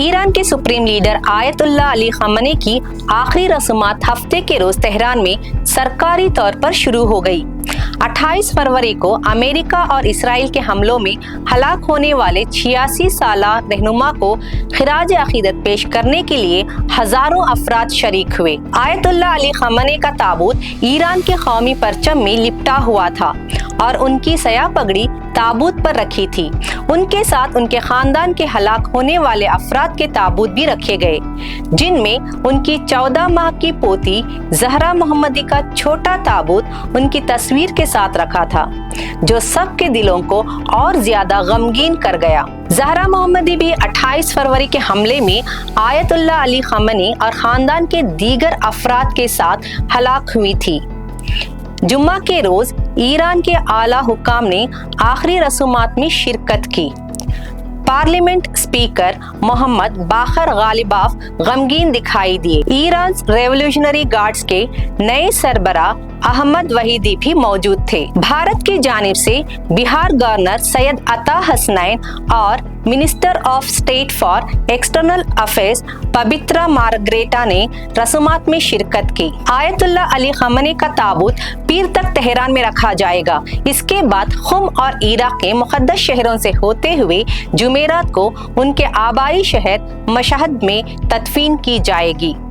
Iran के supreme leader Ayatollah Ali खamenei की आखिरी रस्मात हफ्ते के रोज तेहरान में सरकारी तौर पर शुरू हो गई। 28 फरवरी को अमेरिका और इसराइल के हमलों में हलाक होने वाले 86 साला रहनुमा को खिराज अकीदत पेश करने के लिए हजारों अफराद शरीक हुए। आयतुल्लाह अली खamenei का ताबूत ईरान के कौमी परचम में लिपटा हुआ था और उनकी सया पगड़ी ताबूत पर रखी थी। उनके साथ उनके खानदान के हलाक होने वाले अफराद के ताबूत भी रखे गए, जिनमें उनकी 14 माह की पोती जहरा मोहम्मदी का छोटा ताबूत उनकी तस्वीर के साथ रखा था, जो सबके दिलों को और ज्यादा गमगीन कर गया। जहरा मोहम्मदी भी 28 फरवरी के हमले में आयतुल्लाह अली खamenei और खानदान के दीगर अफराद के साथ हलाक हुई थी। जुम्मा के रोज ईरान के आला हुक्काम ने आखिरी रसूमात में शिरकत की। पार्लियामेंट स्पीकर मोहम्मद बाकर गालिबाफ गमगीन दिखाई दिए। ईरान रेवोल्यूशनरी गार्ड्स के नए सरबराह अहमद वहीदी भी मौजूद थे। भारत की जानिब से बिहार गवर्नर सैयद अता हसनैन और minister of state for external affairs Pabitra Margherita ने रस्मात में शिरकत की। आयतुल्लाह अली खamenei का ताबूत पीर तक तेहरान में रखा जाएगा। इसके बाद खुम और इराक के मुक़द्दस शहरों से होते हुए जुमेरात को उनके आबाई शहर मशहद में तदफीन की जाएगी।